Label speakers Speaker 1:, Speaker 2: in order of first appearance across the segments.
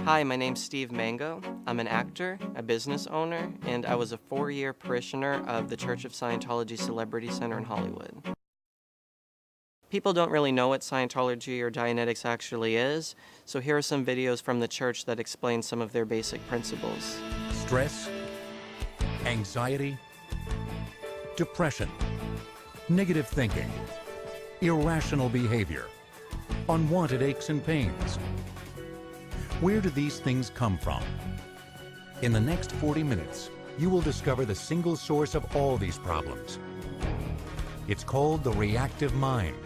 Speaker 1: Hi, my name's Steve Mango. I'm an actor, a business owner, and I was a 4-year parishioner of the Church of Scientology Celebrity Centre in Hollywood. People don't really know what Scientology or Dianetics actually is, so here are some videos from the church that explain some of their basic principles.
Speaker 2: Stress, anxiety, depression, negative thinking, irrational behavior, unwanted aches and pains. Where do these things come from? In the next 40 minutes, you will discover the single source of all these problems. It's called the reactive mind.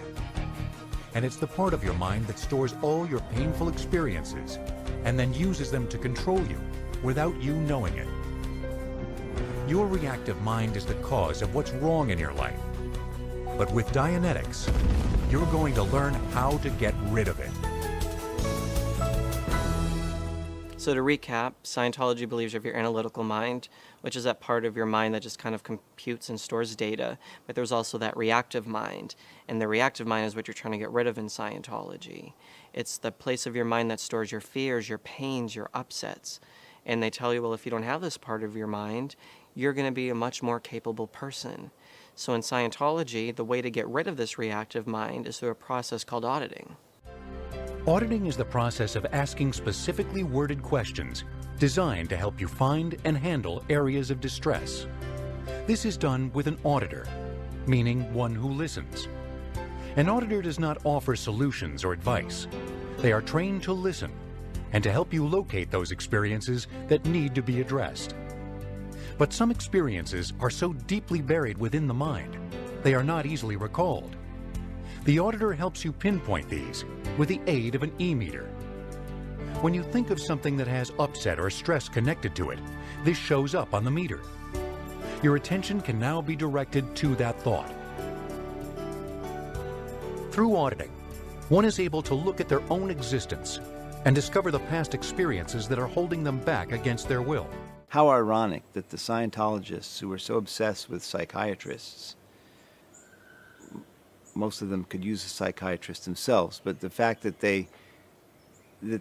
Speaker 2: And it's the part of your mind that stores all your painful experiences and then uses them to control you without you knowing it. Your reactive mind is the cause of what's wrong in your life. But with Dianetics, you're going to learn how to get rid of it.
Speaker 1: So to recap, Scientology believes you have your analytical mind, which is that part of your mind that just kind of computes and stores data, but there's also that reactive mind, and the reactive mind is what you're trying to get rid of in Scientology. It's the place of your mind that stores your fears, your pains, your upsets, and they tell you, well, if you don't have this part of your mind, you're going to be a much more capable person. So in Scientology, the way to get rid of this reactive mind is through a process called auditing.
Speaker 2: Auditing is the process of asking specifically worded questions designed to help you find and handle areas of distress. This is done with an auditor, meaning one who listens. An auditor does not offer solutions or advice. They are trained to listen and to help you locate those experiences that need to be addressed. But some experiences are so deeply buried within the mind, they are not easily recalled. The auditor helps you pinpoint these with the aid of an e-meter. When you think of something that has upset or stress connected to it, this shows up on the meter. Your attention can now be directed to that thought. Through auditing, one is able to look at their own existence and discover the past experiences that are holding them back against their will.
Speaker 3: How ironic that the Scientologists who are so obsessed with psychiatrists, most of them could use a psychiatrist themselves, but the fact that they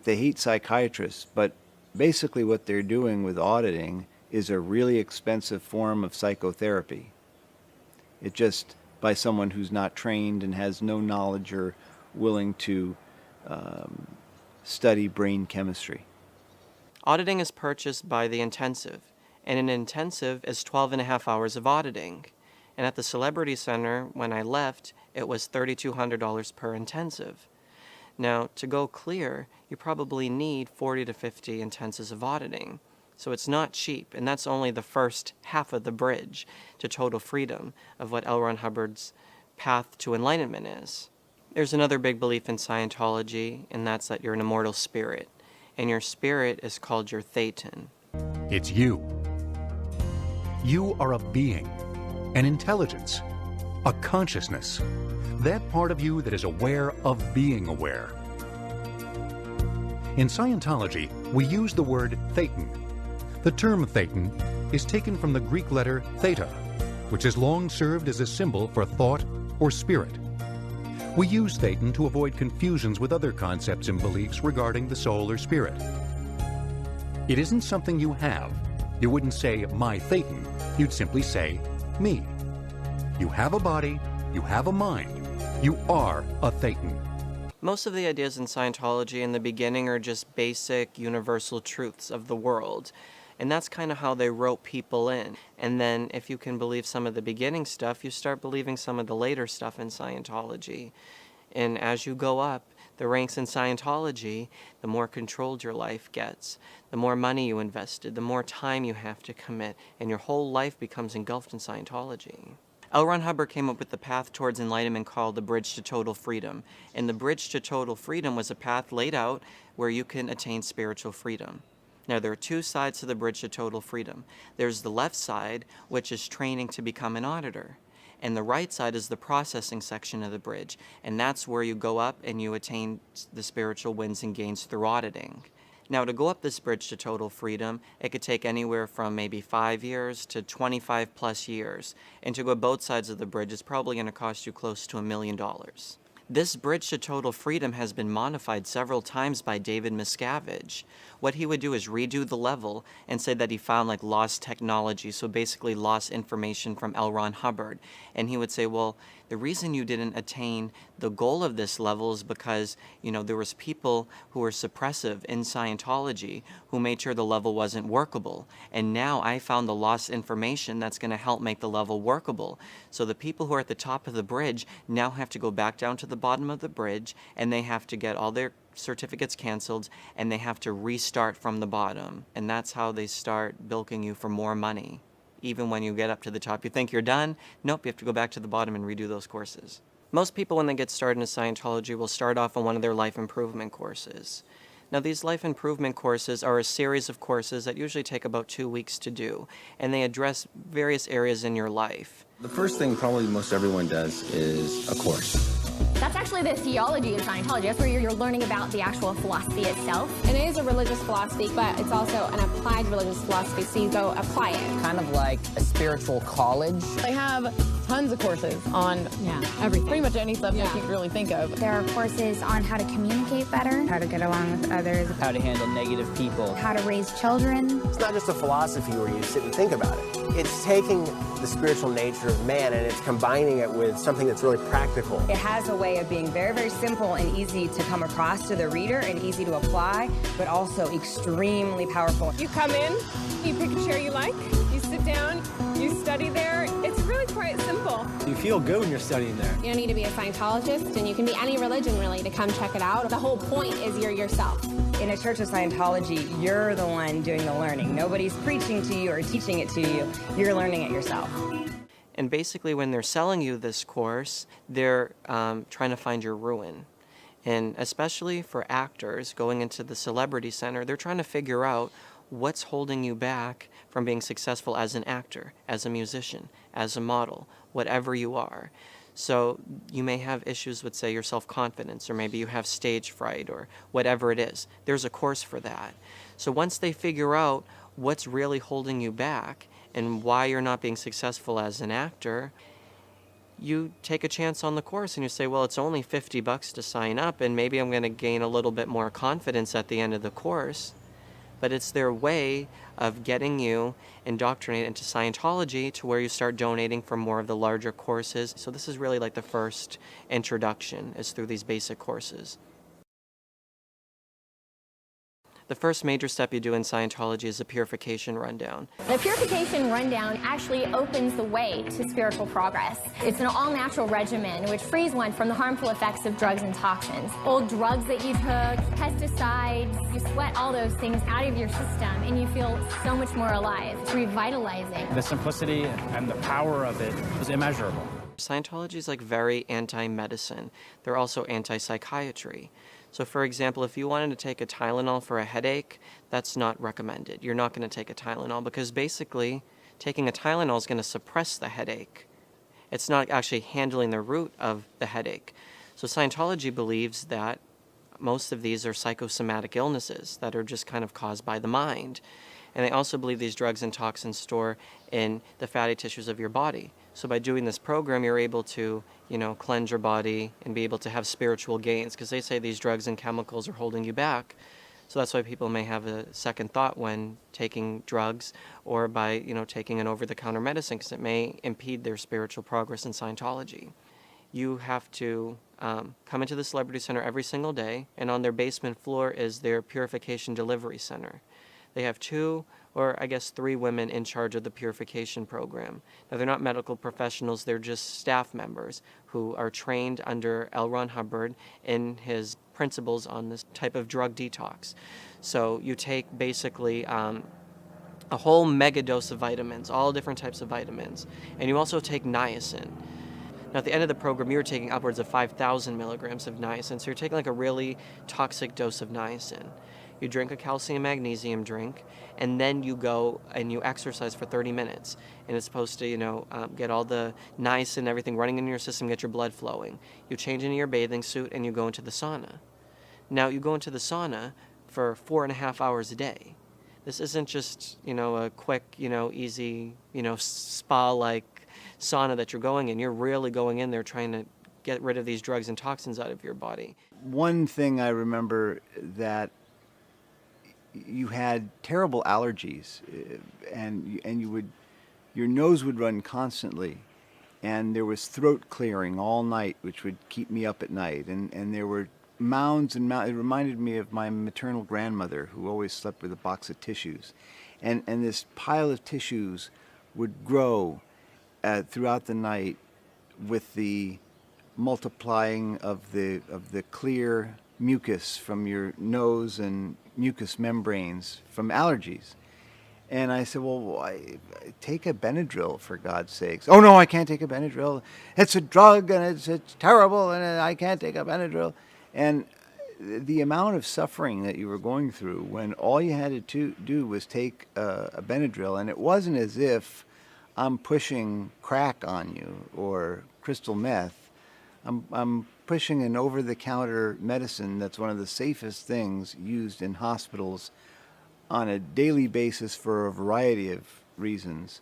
Speaker 3: hate psychiatrists, but basically what they're doing with auditing is a really expensive form of psychotherapy. It just, by someone who's not trained and has no knowledge or willing to study brain chemistry.
Speaker 1: Auditing is purchased by the intensive, and an intensive is 12.5 hours of auditing. And at the Celebrity Centre, when I left, it was $3,200 per intensive. Now, to go clear, you probably need 40 to 50 intensives of auditing. So it's not cheap, and that's only the first half of the bridge to total freedom of what L. Ron Hubbard's path to enlightenment is. There's another big belief in Scientology, and that's that you're an immortal spirit. And your spirit is called your Thetan.
Speaker 2: It's you. You are a being, an intelligence, a consciousness, that part of you that is aware of being aware. In Scientology, we use the word Thetan. The term Thetan is taken from the Greek letter theta, which has long served as a symbol for thought or spirit. We use Thetan to avoid confusions with other concepts and beliefs regarding the soul or spirit. It isn't something you have. You wouldn't say, my Thetan. You'd simply say, me. You have a body, you have a mind, you are a Thetan.
Speaker 1: Most of the ideas in Scientology in the beginning are just basic universal truths of the world. And that's kind of how they wrote people in. And then if you can believe some of the beginning stuff, you start believing some of the later stuff in Scientology. And as you go up the ranks in Scientology, the more controlled your life gets, the more money you invested, the more time you have to commit, and your whole life becomes engulfed in Scientology. L. Ron Hubbard came up with the path towards enlightenment called the Bridge to Total Freedom. And the Bridge to Total Freedom was a path laid out where you can attain spiritual freedom. Now, there are two sides to the Bridge to Total Freedom. There's the left side, which is training to become an auditor. And the right side is the processing section of the bridge. And that's where you go up and you attain the spiritual wins and gains through auditing. Now, to go up this bridge to total freedom, it could take anywhere from maybe 5 years to 25 plus years. And to go both sides of the bridge is probably going to cost you close to $1 million. This bridge to total freedom has been modified several times by David Miscavige. What he would do is redo the level and say that he found like lost technology, so basically lost information from L. Ron Hubbard. And he would say, well, the reason you didn't attain the goal of this level is because, there was people who were suppressive in Scientology who made sure the level wasn't workable. And now I found the lost information that's going to help make the level workable. So the people who are at the top of the bridge now have to go back down to the bottom of the bridge, and they have to get all their certificates canceled, and they have to restart from the bottom. And that's how they start bilking you for more money. Even when you get up to the top, you think you're done. Nope, you have to go back to the bottom and redo those courses. Most people, when they get started in Scientology, will start off on one of their life improvement courses. Now, these life improvement courses are a series of courses that usually take about 2 weeks to do, and they address various areas in your life.
Speaker 4: The first thing probably most everyone does is a course.
Speaker 5: That's actually the theology of Scientology. That's where you're learning about the actual philosophy itself.
Speaker 6: And it is a religious philosophy, but it's also an applied religious philosophy, so you go apply it.
Speaker 7: Kind of like a spiritual college.
Speaker 6: They have tons of courses on everything. Pretty much any subject you can really think of.
Speaker 8: There are courses on how to communicate better, how to get along with others,
Speaker 7: How to handle negative people.
Speaker 8: how to raise children.
Speaker 9: It's not just a philosophy where you sit and think about it. It's taking the spiritual nature of man and it's combining it with something that's really practical.
Speaker 10: It has a way of being very, very simple and easy to come across to the reader and easy to apply, but also extremely powerful.
Speaker 6: You come in, you pick a chair you like, you sit down, you study there. It's really quite simple.
Speaker 9: You feel good when you're studying there.
Speaker 6: You don't need to be a Scientologist, and you can be any religion, really, to come check it out. The whole point is you're yourself.
Speaker 10: In a church of Scientology, you're the one doing the learning. Nobody's preaching to you or teaching it to you. You're learning it yourself.
Speaker 1: And basically, when they're selling you this course, they're trying to find your ruin. And especially for actors going into the Celebrity Center, they're trying to figure out what's holding you back from being successful as an actor, as a musician, as a model, whatever you are. So you may have issues with, say, your self-confidence, or maybe you have stage fright, or whatever it is. There's a course for that. So once they figure out what's really holding you back and why you're not being successful as an actor, you take a chance on the course and you say, well, it's only $50 to sign up, and maybe I'm going to gain a little bit more confidence at the end of the course. But it's their way of getting you indoctrinated into Scientology to where you start donating for more of the larger courses. So this is really like the first introduction, is through these basic courses. The first major step you do in Scientology is a purification rundown.
Speaker 5: The Purification Rundown actually opens the way to spiritual progress. It's an all-natural regimen which frees one from the harmful effects of drugs and toxins. Old drugs that you took, pesticides, you sweat all those things out of your system and you feel so much more alive. It's revitalizing.
Speaker 11: The simplicity and the power of it was immeasurable.
Speaker 1: Scientology is like very anti-medicine. They're also anti-psychiatry. So for example, if you wanted to take a Tylenol for a headache, that's not recommended. You're not going to take a Tylenol because basically taking a Tylenol is going to suppress the headache. It's not actually handling the root of the headache. So Scientology believes that most of these are psychosomatic illnesses that are just kind of caused by the mind. And they also believe these drugs and toxins store in the fatty tissues of your body. So by doing this program, you're able to, cleanse your body and be able to have spiritual gains, because they say these drugs and chemicals are holding you back. So that's why people may have a second thought when taking drugs or by, taking an over-the-counter medicine, because it may impede their spiritual progress in Scientology. You have to come into the Celebrity Center every single day, and on their basement floor is their Purification Delivery Center. They have 2 or I guess 3 women in charge of the Purification Program. Now, they're not medical professionals, they're just staff members who are trained under L. Ron Hubbard in his principles on this type of drug detox. So you take basically a whole mega dose of vitamins, all different types of vitamins, and you also take niacin. Now, at the end of the program, you're taking upwards of 5,000 milligrams of niacin, so you're taking like a really toxic dose of niacin. You drink a calcium magnesium drink, and then you go and you exercise for 30 minutes. And it's supposed to, get all the niacin and everything running in your system, get your blood flowing. You change into your bathing suit and you go into the sauna. Now, you go into the sauna for 4.5 hours a day. This isn't just, a quick, easy, spa-like sauna that you're going in. You're really going in there trying to get rid of these drugs and toxins out of your body.
Speaker 3: One thing I remember that you had terrible allergies, and your nose would run constantly, and there was throat clearing all night, which would keep me up at night, and there were mounds and mounds. It reminded me of my maternal grandmother, who always slept with a box of tissues, and this pile of tissues would grow throughout the night with the multiplying of the clear mucus from your nose and mucous membranes from allergies. And I said, well, take a Benadryl, for God's sakes. Oh, no, I can't take a Benadryl. It's a drug, and it's terrible, and I can't take a Benadryl. And the amount of suffering that you were going through when all you had to do was take a Benadryl, and it wasn't as if I'm pushing crack on you or crystal meth. I'm pushing an over-the-counter medicine that's one of the safest things used in hospitals on a daily basis for a variety of reasons.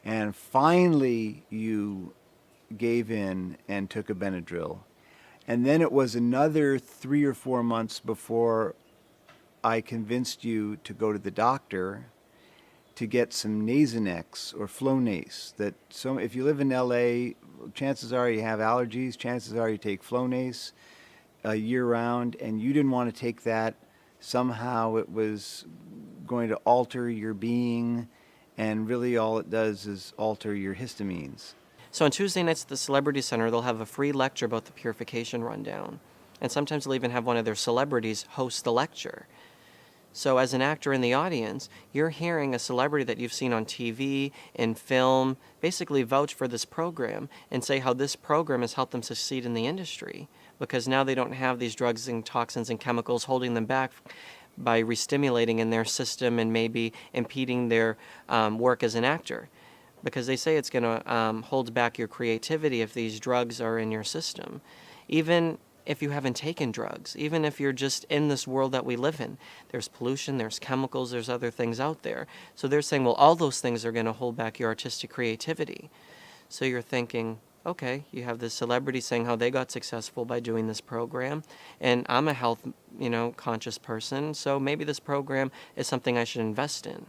Speaker 3: And finally you gave in and took a Benadryl. And then it was another 3 or 4 months before I convinced you to go to the doctor to get some Nasonex or Flonase. If you live in LA, chances are you have allergies, chances are you take Flonase year-round, and you didn't want to take that. Somehow it was going to alter your being, and really all it does is alter your histamines.
Speaker 1: So on Tuesday nights at the Celebrity Centre, they'll have a free lecture about the Purification Rundown. And sometimes they'll even have one of their celebrities host the lecture. So as an actor in the audience, you're hearing a celebrity that you've seen on TV, in film, basically vouch for this program and say how this program has helped them succeed in the industry, because now they don't have these drugs and toxins and chemicals holding them back by re-stimulating in their system and maybe impeding their work as an actor. Because they say it's going to hold back your creativity if these drugs are in your system. Even if you haven't taken drugs, even if you're just in this world that we live in, there's pollution, there's chemicals, there's other things out there. So they're saying, well, all those things are going to hold back your artistic creativity. So you're thinking, okay, you have this celebrity saying how they got successful by doing this program, and I'm a health, conscious person, so maybe this program is something I should invest in.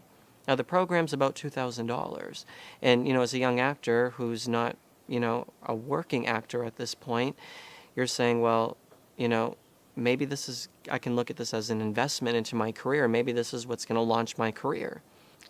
Speaker 1: Now, the program's about $2,000, and, as a young actor who's not, a working actor at this point, you're saying, well, maybe I can look at this as an investment into my career. Maybe this is what's going to launch my career.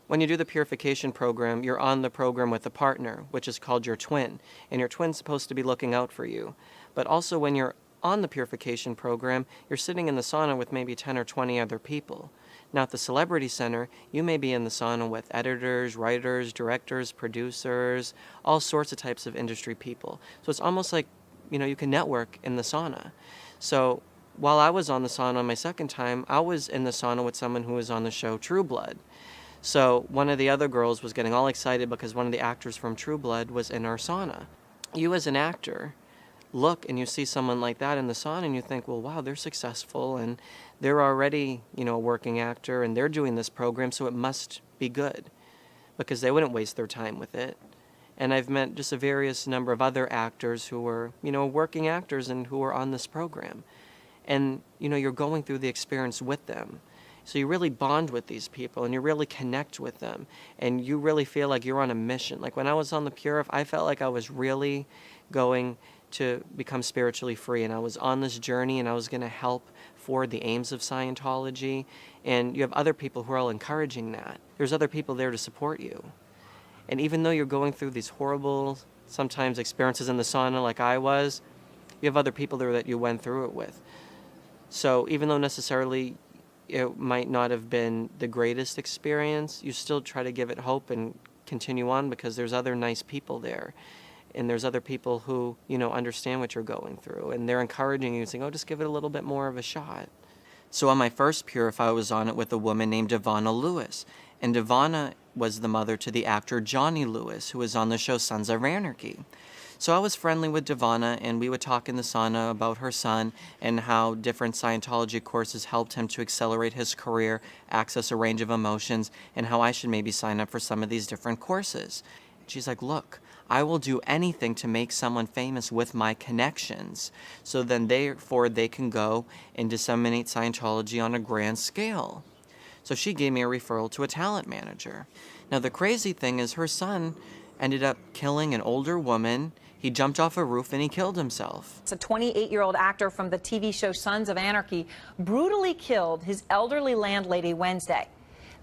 Speaker 1: When you do the Purification Program, you're on the program with a partner, which is called your twin, and your twin's supposed to be looking out for you. But also when you're on the Purification Program, you're sitting in the sauna with maybe 10 or 20 other people. Now at the Celebrity Centre, you may be in the sauna with editors, writers, directors, producers, all sorts of types of industry people. So it's almost like, you can network in the sauna. So while I was on the sauna my second time, I was in the sauna with someone who was on the show True Blood. So one of the other girls was getting all excited because one of the actors from True Blood was in our sauna. You as an actor look and you see someone like that in the sauna and you think, well, wow, they're successful and they're already, a working actor and they're doing this program, so it must be good, because they wouldn't waste their time with it. And I've met just a various number of other actors who were, working actors and who are on this program. And, you're going through the experience with them. So you really bond with these people and you really connect with them. And you really feel like you're on a mission. Like when I was on the Purif, I felt like I was really going to become spiritually free. And I was on this journey and I was going to help forward the aims of Scientology. And you have other people who are all encouraging that. There's other people there to support you. And even though you're going through these horrible, sometimes experiences in the sauna like I was, you have other people there that you went through it with. So even though necessarily it might not have been the greatest experience, you still try to give it hope and continue on, because there's other nice people there. And there's other people who, understand what you're going through. And they're encouraging you, saying, oh, just give it a little bit more of a shot. So on my first Purify, I was on it with a woman named Ivana Lewis. And Ivana was the mother to the actor Johnny Lewis, who was on the show Sons of Anarchy. So I was friendly with Ivana, and we would talk in the sauna about her son and how different Scientology courses helped him to accelerate his career, access a range of emotions, and how I should maybe sign up for some of these different courses. She's like, look, I will do anything to make someone famous with my connections. So then therefore they can go and disseminate Scientology on a grand scale. So she gave me a referral to a talent manager. Now the crazy thing is her son ended up killing an older woman. He jumped off a roof and he killed himself.
Speaker 12: It's a 28-year-old actor from the TV show Sons of Anarchy brutally killed his elderly landlady Wednesday.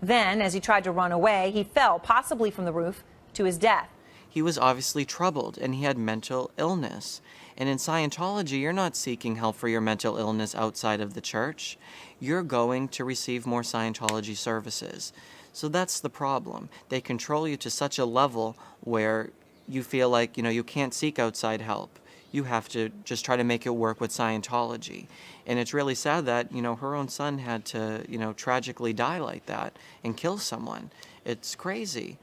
Speaker 12: Then, as he tried to run away, he fell, possibly from the roof, to his death.
Speaker 1: He was obviously troubled and he had mental illness. And in Scientology, you're not seeking help for your mental illness outside of the church. You're going to receive more Scientology services. So that's the problem. They control you to such a level where you feel like, you can't seek outside help. You have to just try to make it work with Scientology. And it's really sad that, her own son had to, tragically die like that and kill someone. It's crazy.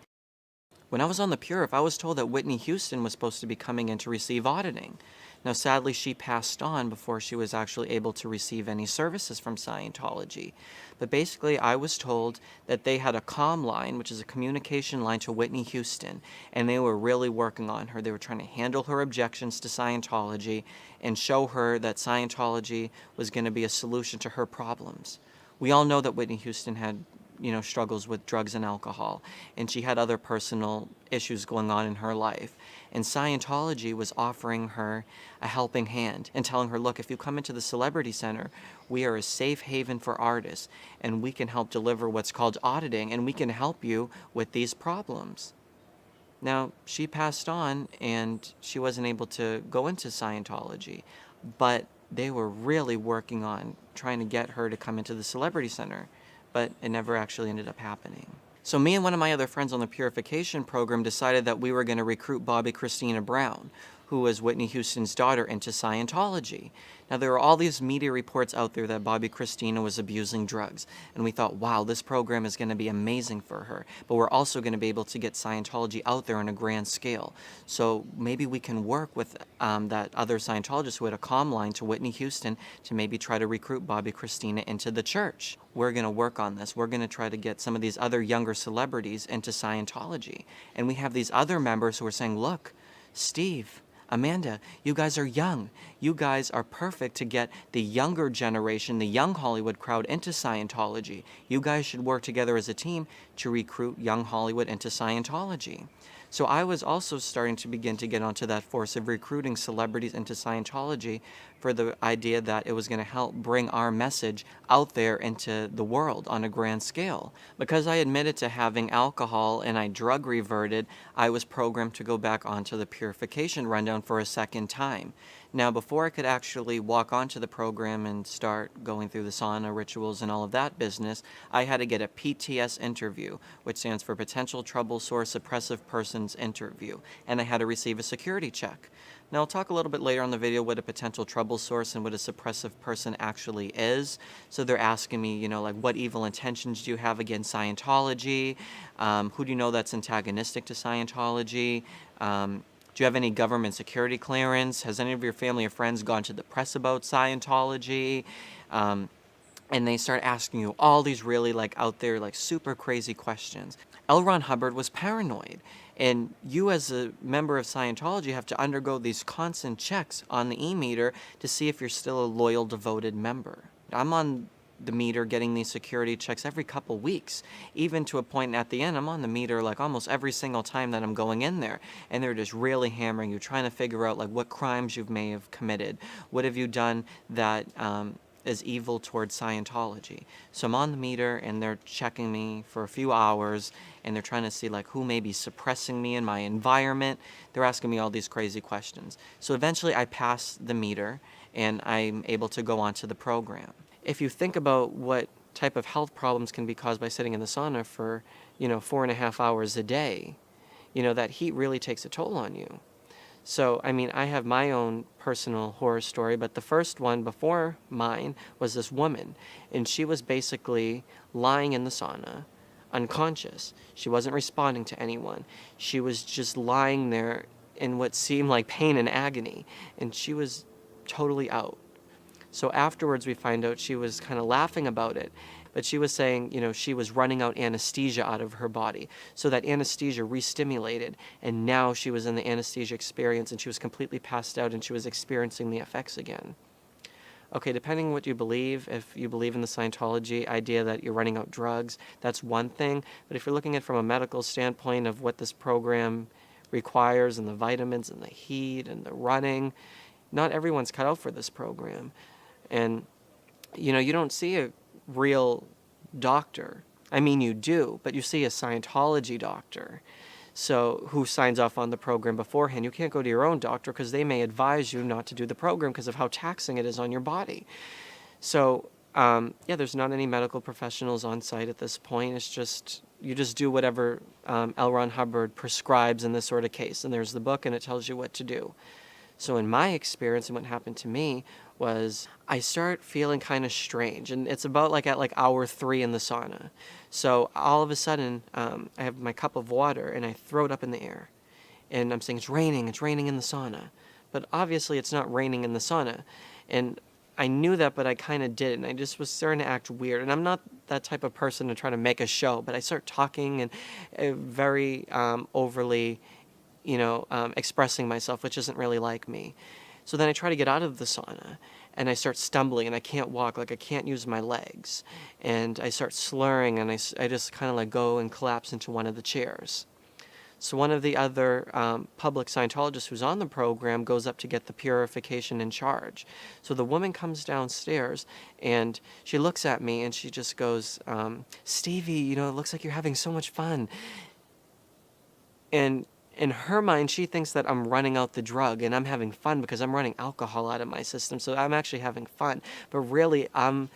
Speaker 1: When I was on the Purif, I was told that Whitney Houston was supposed to be coming in to receive auditing. Now, sadly, she passed on before she was actually able to receive any services from Scientology. But basically, I was told that they had a comm line, which is a communication line to Whitney Houston, and they were really working on her. They were trying to handle her objections to Scientology and show her that Scientology was going to be a solution to her problems. We all know that Whitney Houston had struggles with drugs and alcohol, and she had other personal issues going on in her life. And Scientology was offering her a helping hand and telling her, look, if you come into the Celebrity Center, we are a safe haven for artists, and we can help deliver what's called auditing, and we can help you with these problems. Now, she passed on, and she wasn't able to go into Scientology, but they were really working on trying to get her to come into the Celebrity Center, but it never actually ended up happening. So me and one of my other friends on the Purification Program decided that we were going to recruit Bobby Christina Brown, who was Whitney Houston's daughter, into Scientology. Now, there are all these media reports out there that Bobby Christina was abusing drugs, and we thought, wow, this program is going to be amazing for her, but we're also going to be able to get Scientology out there on a grand scale. So maybe we can work with that other Scientologist who had a comm line to Whitney Houston to maybe try to recruit Bobby Christina into the church. We're going to work on this. We're going to try to get some of these other younger celebrities into Scientology. And we have these other members who are saying, look, Steve, Amanda, you guys are young. You guys are perfect to get the younger generation, the young Hollywood crowd into Scientology. You guys should work together as a team to recruit young Hollywood into Scientology. So I was also starting to begin to get onto that force of recruiting celebrities into Scientology for the idea that it was going to help bring our message out there into the world on a grand scale. Because I admitted to having alcohol and I drug reverted, I was programmed to go back onto the Purification Rundown for a second time. Now, before I could actually walk onto the program and start going through the sauna rituals and all of that business, I had to get a PTS Interview, which stands for Potential Trouble Source Suppressive Persons Interview, and I had to receive a security check. Now, I'll talk a little bit later on the video what a potential trouble source and what a suppressive person actually is. So they're asking me, like, what evil intentions do you have against Scientology? Who do you know that's antagonistic to Scientology? Do you have any government security clearance? Has any of your family or friends gone to the press about Scientology? And they start asking you all these really out there, super crazy questions. L. Ron Hubbard was paranoid. And you as a member of Scientology have to undergo these constant checks on the e-meter to see if you're still a loyal, devoted member. I'm on the meter getting these security checks every couple weeks, even to a point at the end I'm on the meter almost every single time that I'm going in there, and they're just really hammering you, trying to figure out what crimes you may have committed, what have you done that is evil towards Scientology. So I'm on the meter and they're checking me for a few hours and they're trying to see who may be suppressing me in my environment. They're asking me all these crazy questions. So eventually I pass the meter and I'm able to go on to the program. If you think about what type of health problems can be caused by sitting in the sauna for, 4.5 hours a day, that heat really takes a toll on you. So, I have my own personal horror story, but the first one before mine was this woman, and she was basically lying in the sauna, unconscious. She wasn't responding to anyone. She was just lying there in what seemed like pain and agony, and she was totally out. So afterwards we find out she was kind of laughing about it, But she was saying, she was running out anesthesia out of her body. So that anesthesia re-stimulated, and now she was in the anesthesia experience, and she was completely passed out, and she was experiencing the effects again. Okay, depending on what you believe, if you believe in the Scientology idea that you're running out drugs, that's one thing. But if you're looking at it from a medical standpoint of what this program requires, and the vitamins and the heat and the running, not everyone's cut out for this program. And, you don't see a real doctor. I mean, you do, but you see a Scientology doctor. So who signs off on the program beforehand. You can't go to your own doctor because they may advise you not to do the program because of how taxing it is on your body. So, there's not any medical professionals on site at this point. It's just, you just do whatever L. Ron Hubbard prescribes in this sort of case. And there's the book, and it tells you what to do. So in my experience, and what happened to me was I start feeling kind of strange. And it's about at hour 3 in the sauna. So all of a sudden, I have my cup of water, and I throw it up in the air. And I'm saying, it's raining in the sauna. But obviously it's not raining in the sauna. And I knew that, but I kind of didn't. I just was starting to act weird. And I'm not that type of person to try to make a show, but I start talking and very overly, expressing myself, which isn't really like me. So then I try to get out of the sauna, and I start stumbling, and I can't walk, I can't use my legs. And I start slurring, and I just kind of go and collapse into one of the chairs. So one of the other public Scientologists who's on the program goes up to get the purification in charge. So the woman comes downstairs, and she looks at me, and she just goes, Stevie, it looks like you're having so much fun. And in her mind, she thinks that I'm running out the drug, and I'm having fun because I'm running alcohol out of my system. So I'm actually having fun. But really, I'm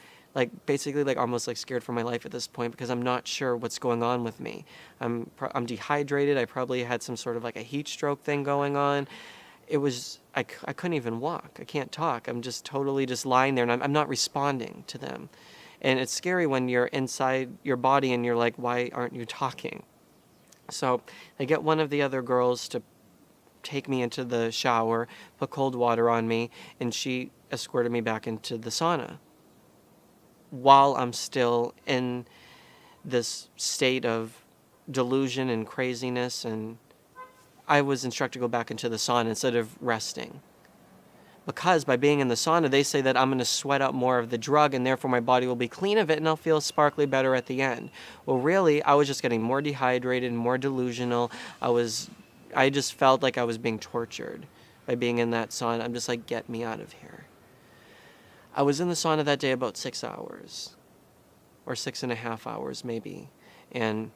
Speaker 1: basically almost scared for my life at this point because I'm not sure what's going on with me. I'm dehydrated. I probably had some sort of a heat stroke thing going on. It was, I couldn't even walk. I can't talk. I'm just totally just lying there, and I'm not responding to them. And it's scary when you're inside your body and you're like, why aren't you talking? So I get one of the other girls to take me into the shower, put cold water on me, and she escorted me back into the sauna while I'm still in this state of delusion and craziness. And I was instructed to go back into the sauna instead of resting. Because by being in the sauna, they say that I'm going to sweat out more of the drug, and therefore my body will be clean of it, and I'll feel sparkly better at the end. Well, really, I was just getting more dehydrated and more delusional. I just felt like I was being tortured by being in that sauna. I'm just get me out of here. I was in the sauna that day about 6 hours, or 6.5 hours maybe. And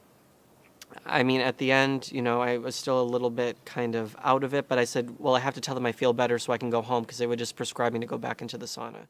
Speaker 1: I mean, at the end, I was still a little bit kind of out of it, but I said, well, I have to tell them I feel better so I can go home, because they would just prescribe me to go back into the sauna.